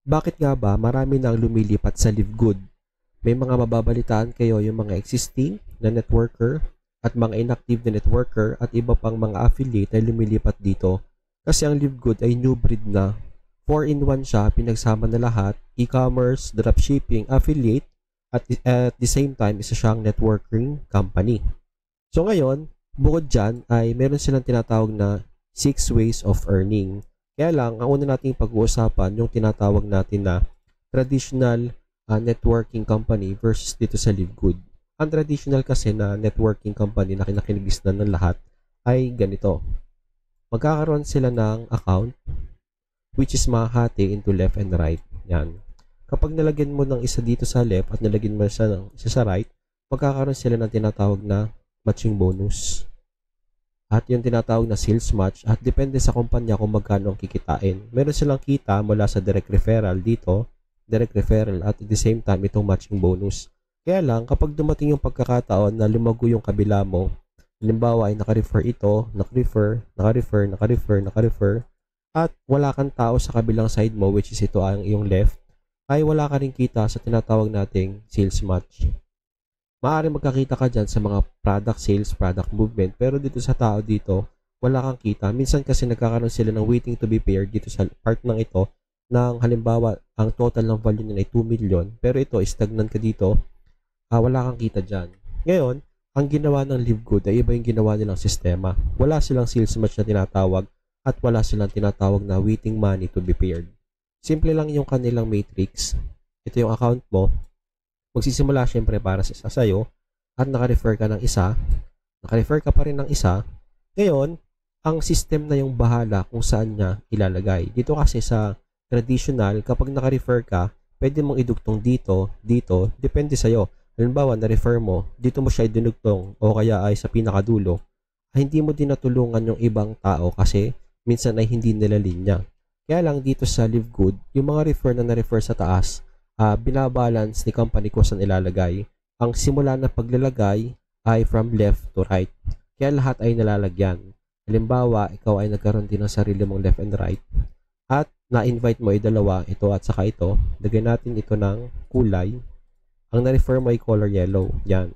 Bakit nga ba marami nang lumilipat sa LiveGood? May mga mababalitaan kayo yung mga existing na networker at mga inactive na networker at iba pang mga affiliate ay lumilipat dito. Kasi ang LiveGood ay new breed na. 4-in-1 siya, pinagsama na lahat, e-commerce, dropshipping, affiliate, at the same time, isa siyang networking company. So ngayon, bukod dyan ay meron silang tinatawag na 6 ways of earning. Kaya lang, ang una nating pag-uusapan yung tinatawag natin na traditional networking company versus dito sa LiveGood. Ang traditional kasi na networking company na kinakinigisnan ng lahat ay ganito. Magkakaroon sila ng account which is mahati into left and right. Yan. Kapag nalagyan mo ng isa dito sa left at nalagyan mo siya ng isa sa right, magkakaroon sila ng tinatawag na matching bonus. At yung tinatawag na sales match at depende sa kumpanya kung magkano ang kikitain. Meron silang kita mula sa direct referral dito, direct referral at at the same time itong matching bonus. Kaya lang kapag dumating yung pagkakataon na lumago yung kabila mo, halimbawa ay naka-refer ito, naka-refer, at wala kang tao sa kabilang side mo which is ito ang iyong left, ay wala ka rin kita sa tinatawag nating sales match. Maaari magkakita ka dyan sa mga product sales, product movement, pero dito sa tao dito, wala kang kita. Minsan kasi nagkakaroon sila ng waiting to be paired dito sa part ng ito, ng halimbawa, ang total ng value nila ay 2 million, pero ito, stagnant ka dito, wala kang kita dyan. Ngayon, ang ginawa ng LiveGood ay iba yung ginawa nilang sistema. Wala silang sales match na tinatawag at wala silang tinatawag na waiting money to be paired. Simple lang yung kanilang matrix. Ito yung account mo. Magsisimula syempre para sa sayo at naka-refer ka ng isa, naka-refer ka pa rin ng isa. Ngayon, ang system na yung bahala kung saan niya ilalagay. Dito kasi sa traditional, kapag naka-refer ka, pwede mong idugtong dito, dito, depende sa'yo. Halimbawa, na-refer mo, dito mo siya idinugtong o kaya ay sa pinakadulo. Hindi mo din natulungan yung ibang tao kasi minsan ay hindi nila linya. Kaya lang dito sa LiveGood, yung mga refer na na-refer sa taas, binabalance ni company kung saan ilalagay. Ang simula na paglalagay ay from left to right. Kaya lahat ay nalalagyan. Halimbawa, ikaw ay nagkaroon din ng sarili mong left and right at na-invite mo ay dalawa, ito at saka ito. Lagyan natin ito ng kulay. Ang na-refer mo ay color yellow. Yan.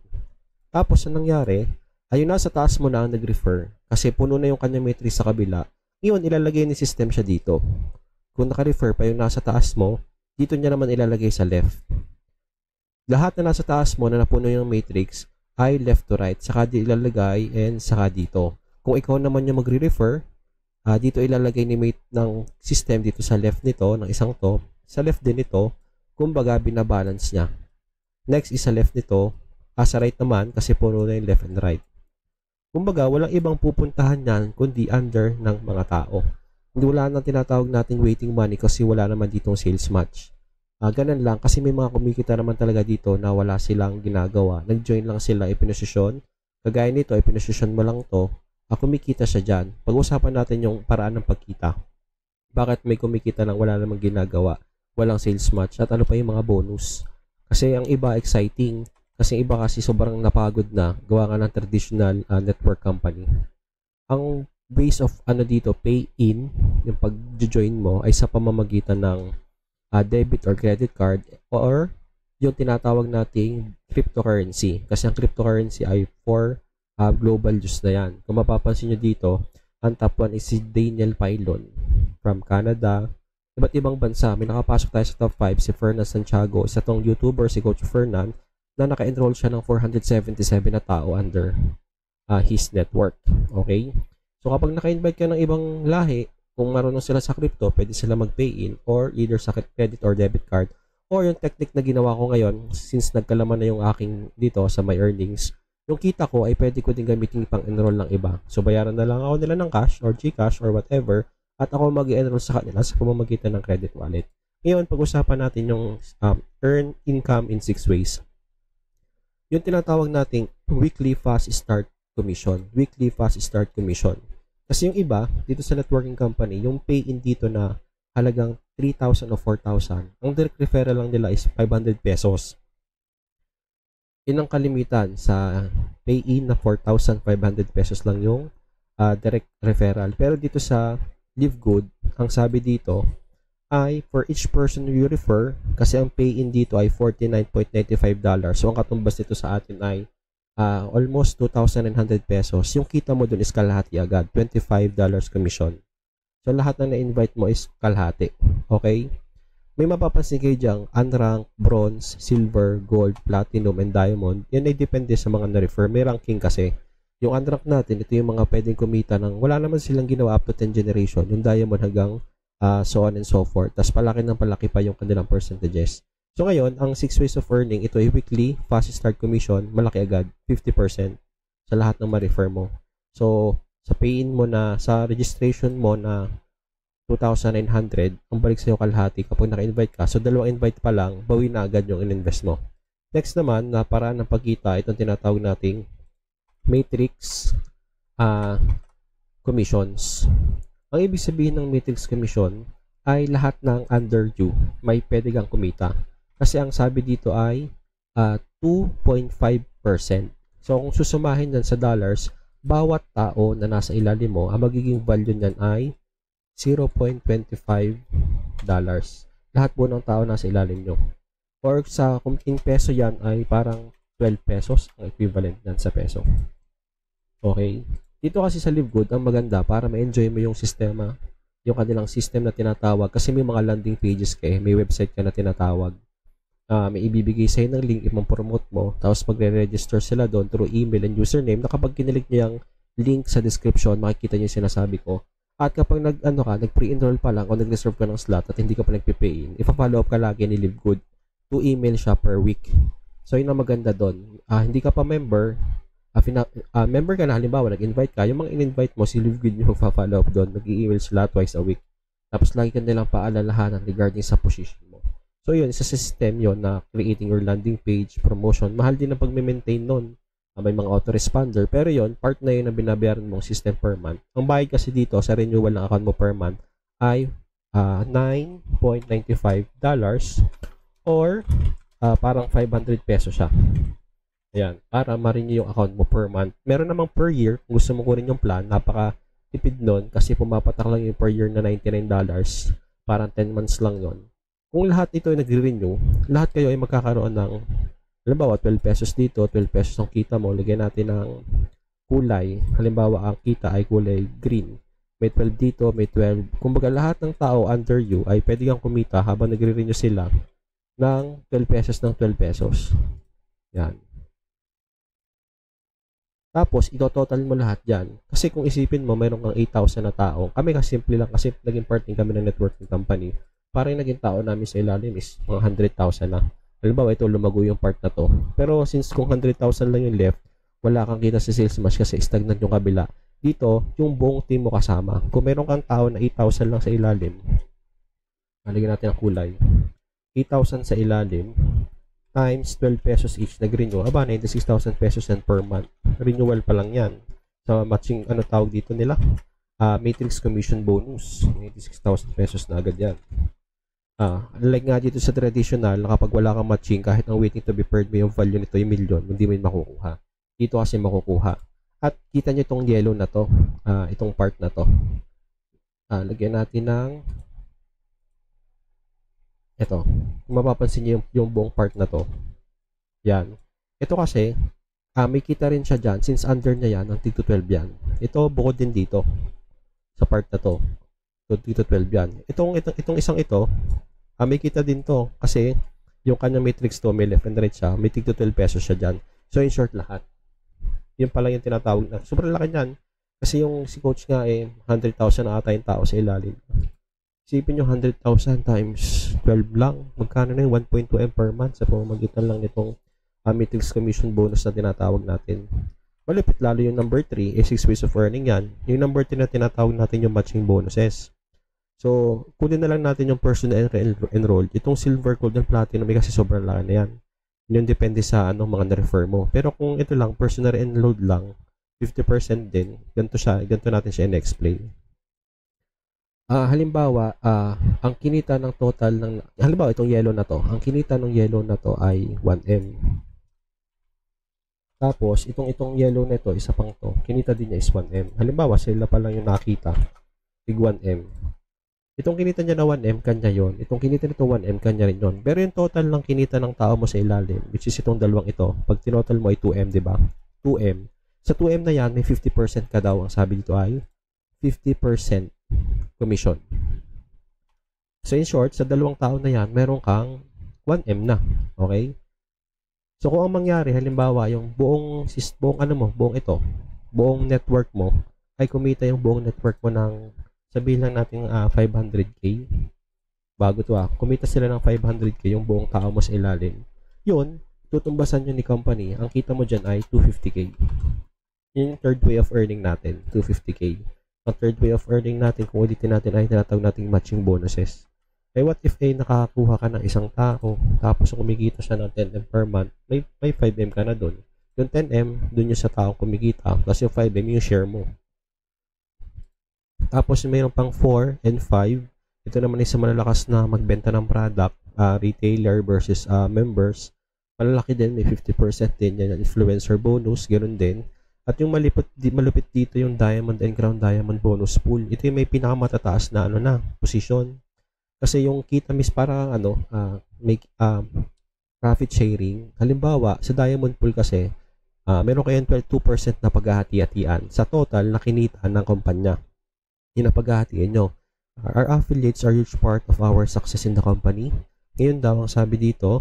Tapos, ang nangyari, ay yung nasa taas mo na ang nag-refer kasi puno na yung kanyang matrix sa kabila. Ngayon, ilalagay ni system siya dito. Kung naka-refer pa yung nasa taas mo, dito niya naman ilalagay sa left. Lahat na nasa taas mo na napuno yung matrix ay left to right. Saka di ilalagay and saka dito. Kung ikaw naman yung magre-refer, dito ilalagay ni mate ng system dito sa left nito, ng isang to. Sa left din ito, kumbaga binabalance niya. Next is sa left nito, sa right naman kasi puno na yung left and right. Kumbaga, walang ibang pupuntahan yan kundi under ng mga tao. Hindi wala nang tinatawag nating waiting money kasi wala naman ditong sales match. Ganun lang kasi may mga kumikita naman talaga dito na wala silang ginagawa. Nag-join lang sila, ipinosisyon. Kagaya nito, ipinosisyon mo lang to. Kumikita siya dyan. Pag-usapan natin yung paraan ng pagkita. Bakit may kumikita nang wala namang ginagawa? Walang sales match at ano pa yung mga bonus. Kasi ang iba exciting. Kasi ang iba kasi sobrang napagod na gawa nga ng traditional network company. Ang base of dito, pay in, yung pag-join mo ay sa pamamagitan ng debit or credit card or yung tinatawag nating cryptocurrency. Kasi ang cryptocurrency ay for global use na yan. Kung mapapansin nyo dito, ang top 1 is si Daniel Pailon from Canada. Iba't ibang bansa. May nakapasok tayo sa top 5, si Fernan Santiago. Isa tong YouTuber, si Coach Fernan, na naka-enroll siya ng 477 na tao under his network. Okay? So kapag naka-invite ka ng ibang lahi, kung marunong sila sa crypto, pwede sila mag-pay-in or either sa credit or debit card. Or yung technique na ginawa ko ngayon, since nagkalaman na yung aking dito sa my earnings, yung kita ko ay pwede ko din gamitin pang-enroll ng iba. So bayaran na lang ako nila ng cash or GCash or whatever at ako mag-enroll sa kanila sa pamamagitan ng credit wallet. Ngayon, pag-usapan natin yung earn income in 6 ways. Yung tinatawag nating weekly fast start commission. Weekly fast start commission. Kasi yung iba, dito sa networking company, yung pay-in dito na halagang 3,000 o 4,000, ang direct referral lang nila is 500 pesos. Yun ang kalimitan sa pay-in na 4,500 pesos lang yung direct referral. Pero dito sa LiveGood, ang sabi dito, ay for each person you refer, kasi ang pay-in dito ay $49.95. So, ang katumbas nito sa atin ay almost 2,900 pesos. Yung kita mo dun is kalahati agad, $25 commission. So, lahat na na-invite mo is kalahati. Okay? May mapapansin kayo dyan, unranked, bronze, silver, gold, platinum, and diamond. Yan ay depende sa mga na-refer. May ranking kasi. Yung unranked natin, ito yung mga pwedeng kumita ng wala naman silang ginawa up to 10 generation. Yung diamond hanggang so on and so forth. Tapos palaki ng palaki pa yung kanilang percentages. So ngayon, ang 6 ways of earning, ito ay weekly, fast start commission, malaki agad, 50% sa lahat ng ma-refer mo. So, sa pay-in mo na, sa registration mo na 2,900, ang balik sa'yo kalahati kapag naka-invite ka. So, 2 invite pa lang, bawi na agad yung in-invest mo. Next naman, na paraan ng pagkita, itong tinatawag nating matrix commissions. Ang ibig sabihin ng matrix commission ay lahat ng under you may pwede kang kumita. Kasi ang sabi dito ay 2.5%. So, kung susumahin yan sa dollars, bawat tao na nasa ilalim mo, ang magiging value niyan ay $0.25. Lahat po ng tao nasa ilalim nyo. Or sa kung in peso yan ay parang 12 pesos ang equivalent yan sa peso. Okay? Dito kasi sa Livegood, ang maganda para ma-enjoy mo yung sistema, yung kanilang system na tinatawag. Kasi may mga landing pages ka may website ka na tinatawag. May ibibigay sa'yo ng link, ipang-promote mo, tapos magre-register sila doon through email and username, na kapag kinilig niyo yung link sa description, makikita niyo yung sinasabi ko. At kapag nag-pre-enroll pa lang o nag-reserve ka ng slot at hindi ka pa nagpipay-in, ipa-follow up ka lagi ni Livegood to email siya per week. So, yun ang maganda doon. Hindi ka pa member, member ka na, halimbawa, nag-invite ka, yung mga in-invite mo, si Livegood yung follow up doon, nag-i-email sila twice a week. Tapos, lagi ka nilang paalalahanan regarding sa position mo. So, yun, isa system yun na creating your landing page, promotion. Mahal din ang pag-maintain nun. May mga autoresponder. Pero yun, part na yun na binabayaran mong system per month. Ang bayad kasi dito sa renewal ng account mo per month ay $9.95 or parang 500 pesos siya. Ayan, para ma-renew yung account mo per month. Meron namang per year, kung gusto mo kunin yung plan, napaka-tipid nun kasi pumapatak lang yung per year na $99. Parang 10 months lang yon. Kung lahat ito ay nagre-renew, lahat kayo ay magkakaroon ng, halimbawa, 12 pesos dito, 12 pesos ang kita mo, lagyan natin ng kulay. Halimbawa, ang kita ay kulay green. May 12 dito, may 12. Kumbaga, lahat ng tao under you ay pwede kang kumita habang nagre-renew sila ng 12 pesos ng 12 pesos. Yan. Tapos, ito-total mo lahat dyan. Kasi kung isipin mo, mayroon kang 8,000 na tao. Kami kasi simple lang, kasi naging partner kami ng networking company. Parang naging tao namin sa ilalim is mga 100,000 na. Halimbawa, ito lumago yung part na to. Pero since kung 100,000 lang yung left, wala kang kita sa sales match kasi stagnant yung kabila. Dito, yung buong team mo kasama. Kung meron kang tao na 8,000 lang sa ilalim, halagyan natin ang kulay. 8,000 sa ilalim, times 12 pesos each nag-renew. 96,000 pesos yan per month. Renewal pa lang yan. Sa matching, ano tawag dito nila? Matrix commission bonus. 96,000 pesos na agad yan. Like nga dito sa traditional, na kapag wala kang matching, kahit ang waiting to be paired mo yung value nito, yung million, hindi mo yun makukuha. Dito kasi makukuha. At kita nyo itong yellow na to, itong part na to. Lagyan natin ng ito. Kung mapapansin nyo yung buong part na to. Yan. Ito kasi, may kita rin siya dyan, since under niya yan, ang tig to 12 yan. Ito, bukod din dito, sa part na to. Tig to 12 yan. Itong isang ito, may kita din to kasi yung kanyang matrix to, may left and right siya, may tig to 12 pesos siya dyan. So, in short, lahat. Yun pala yung tinatawag na. Sobrang laki yan. Kasi yung si coach nga 100,000 na ata yung tao sa ilalim. Isipin nyo, 100,000 times 12 lang. Magkano na yung 1.2 M per month sa pamamagitan lang nitong matrix commission bonus na tinatawag natin. Malapit lalo yung number 3, 6 ways of earning yan. Yung number 3 na tinatawag natin yung matching bonuses. So, kunin na lang natin yung personal enrolled. Itong silver, gold, and platinum, may kasi sobrang laki na yan. Yun depende sa mga na-refer mo. Pero kung ito lang, personal enrolled lang, 50% din, ganito natin siya in-explain. Halimbawa, ang kinita ng total ng, halimbawa itong yellow na to, ang kinita ng yellow na to ay 1M. Tapos, itong yellow na ito, isa pang to, kinita din niya is 1M. Halimbawa, sila pa lang yung nakita, tig 1M. Itong kinita niya na 1M, kanya yon. Itong kinita nito 1M, kanya rin yon. Pero yung total ng kinita ng tao mo sa ilalim, which is itong dalawang ito, pag tinotal mo ay 2M, di ba? 2M. Sa 2M na yan, may 50% ka daw. Ang sabi dito ay 50% commission. So in short, sa dalawang tao na yan, meron kang 1M na. Okay? So kung ang mangyari, halimbawa, yung buong network mo, ay kumita yung buong network mo ng, sabihin lang natin 500k. Bago to kumita sila ng 500k yung buong tao mo sa ilalim. Yun, tutumbasan yun ni company. Ang kita mo dyan ay 250k. Yun yung third way of earning natin, 250k. Ang third way of earning natin, kung ulitin natin, ay tinatawag nating matching bonuses. Eh what if nakakuha ka ng isang tao, tapos kumikita siya ng 10M per month, may 5M ka na dun. Yung 10M, dun yung sa taong kumikita, kasi yung 5M yung share mo. Tapos mayroon pang 4 and 5. Ito naman isa malalakas na magbenta ng product, retailer versus members. Malalaki din, may 50% din yan, influencer bonus, ganoon din. At yung malupit dito yung Diamond and Crown Diamond bonus pool. Ito yung may pinakamatataas na posisyon. Kasi yung kita para make profit sharing. Halimbawa, sa Diamond pool kasi, meron kayong 2% na paghahati-hatian sa total na kinita ng kumpanya. Yung napaghahatian nyo. Our affiliates are huge part of our success in the company. Ngayon daw, ang sabi dito,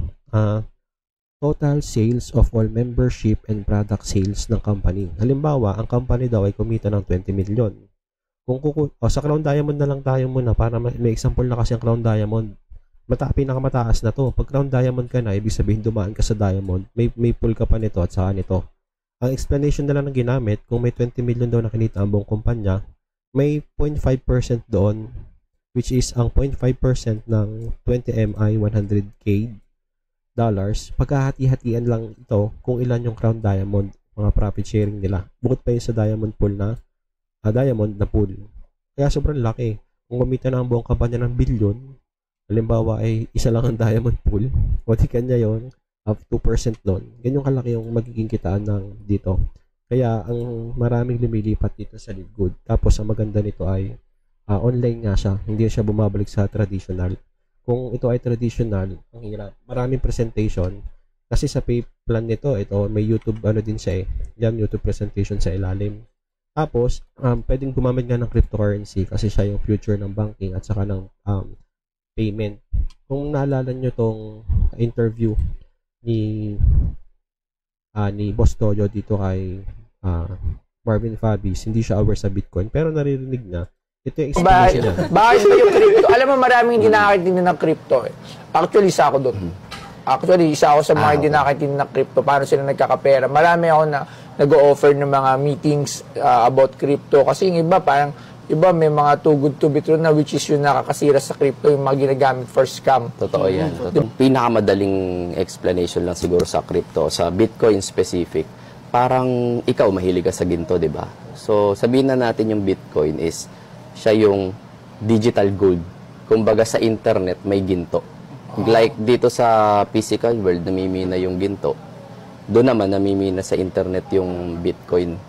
total sales of all membership and product sales ng company. Halimbawa, ang company daw ay kumita ng 20 million. Sa Crown Diamond na lang tayo muna para may example na kasi ang Crown Diamond. Pinakamataas na to. Pag Crown Diamond ka na, ibig sabihin dumaan ka sa Diamond, may pool ka pa nito at saka nito. Ang explanation na lang ng ginamit, kung may 20 million daw na kinita ang buong kumpanya, may 0.5% doon, which is ang 0.5% ng 20M ay 100k dollars. Pagkahati-hatian lang ito kung ilan yung Crown Diamond, mga profit sharing nila. Bukod pa yun sa Diamond pool na Diamond na pool. Kaya sobrang laki. Kung kumita na ang buong kampanya ng bilyon, halimbawa ay isa lang ang Diamond pool, o di kanya yun, up 2% doon. Ganyan kalaki yung magiging kitaan ng dito. Kaya ang maraming lumilipat dito sa Live Good. Tapos ang maganda nito ay online nga siya. Hindi siya bumabalik sa traditional. Kung ito ay traditional, ang hirap. Maraming presentation. Kasi sa pay plan nito, ito may YouTube din siya Yan, YouTube presentation sa ilalim. Tapos, pwedeng gumamit nga ng cryptocurrency kasi siya yung future ng banking at saka ng payment. Kung naalala nyo tong interview ni Boss Toyo dito kay Marvin Fabis, hindi siya aware sa Bitcoin pero naririnig na ito yung explanation niya. Bakit yung crypto? Alam mo, maraming hindi nakakaintindi ng crypto. Actually, isa ako doon. Actually, isa ako sa mga hindi nakakaintindi ng crypto. Paano sila nagkakapera? Marami ako na nag-o-offer ng mga meetings about crypto. Kasi yung iba, parang iba may mga too good to be true na which is yung nakakasira sa crypto, yung mga ginagamit for scam. Totoo yan. Pinakamadaling explanation lang siguro sa crypto, sa Bitcoin specific. Parang ikaw mahilig ka sa ginto, di ba? So, sabihin na natin yung Bitcoin is siya yung digital gold. Kumbaga sa internet may ginto. Like dito sa physical world, namimina yung ginto. Doon naman namimina sa internet yung Bitcoin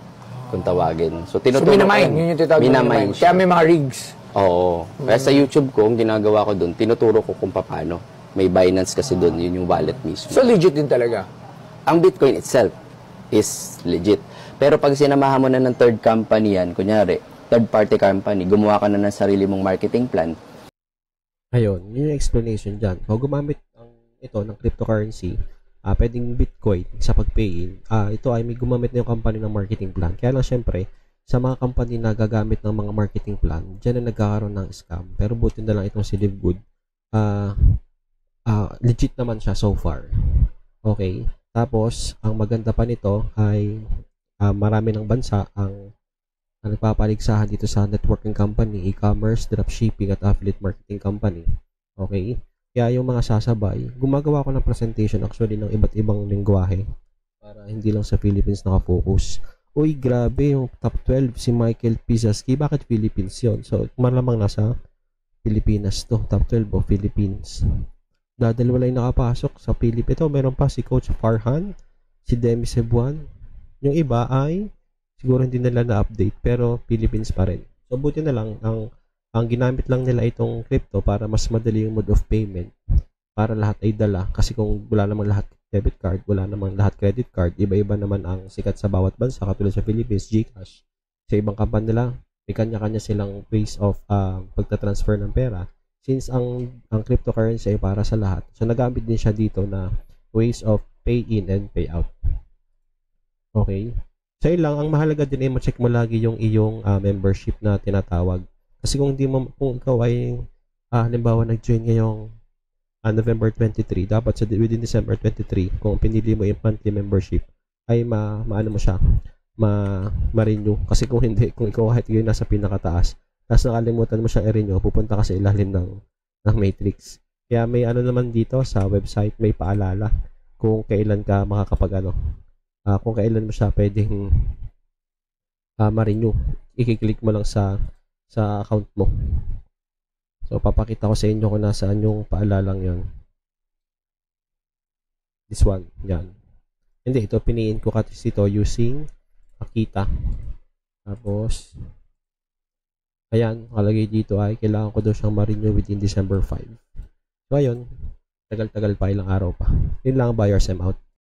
kung tawagin. So minamine, yun yung tinatawag minamine. Kaya may mga rigs. Oo. Kaya sa YouTube ko, ang ginagawa ko doon, tinuturo ko kung paano. May Binance kasi doon, yun yung wallet mismo. So legit din talaga? Ang Bitcoin itself is legit. Pero pag sinamahan mo na ng third company yan, kunyari, third party company, gumawa ka na ng sarili mong marketing plan. Ayun, yun yung explanation dyan. Kung gumamit ito ng cryptocurrency, pwedeng Bitcoin sa pag-pay-in, ito ay may gumamit na yung company ng marketing plan. Kaya lang syempre, sa mga company na gagamit ng mga marketing plan, dyan na nagkakaroon ng scam. Pero buti na lang itong si Live Good, legit naman siya so far. Okay. Tapos, ang maganda pa nito ay marami ng bansa ang nagpapaligsahan dito sa networking company, e-commerce, dropshipping at affiliate marketing company. Okay? Kaya yung mga sasabay, gumagawa ko ng presentation actually ng iba't ibang lengguwahe para hindi lang sa Philippines nakafocus. Uy, grabe, yung top 12 si Michael Pizaski. Bakit Philippines yun? So, malamang nasa Pilipinas to. Top 12 o Philippines. Dalawa lang nakapasok sa Philippines. Ito, meron pa si Coach Farhan, si Demi Cebuan. Yung iba ay siguro hindi nila na-update pero Philippines pa rin. So, buti na lang ang Ang ginamit lang nila itong crypto para mas madali yung mode of payment, para lahat ay dala. Kasi kung wala namang lahat debit card, wala namang lahat credit card, iba-iba naman ang sikat sa bawat bansa, katulad sa Philippines, GCash. Sa ibang kampanya nila, may kanya-kanya silang ways of pagta-transfer ng pera. Since ang cryptocurrency ay para sa lahat, so nagamit din siya dito na ways of pay in and pay out. Okay? So yun lang, ang mahalaga din ay ma-check mo lagi yung iyong membership na tinatawag. Kasi kung ikaw ay halimbawa nag-join ngayong November 23, dapat within December 23, kung pinili mo yung monthly membership, ay maano mo siya, ma-renew. Kasi kung hindi, kung ikaw kahit yun nasa pinakataas, tapos nakalimutan mo siyang i-renew, pupunta ka sa ilalim ng matrix. Kaya may ano naman dito sa website, may paalala kung kailan ka kung kailan mo siya pwedeng ma-renew. I-click mo lang sa account mo. So, papakita ko sa inyo kung nasaan yung paalalang yon. This one. Yan. Hindi, ito piniin ko kasi ito using Akita. Tapos, ayan, nakalagay dito ay kailangan ko daw siyang ma-renew within December 5. So, ayun. Tagal-tagal pa, ilang araw pa. Yun lang, buyers, I'm out.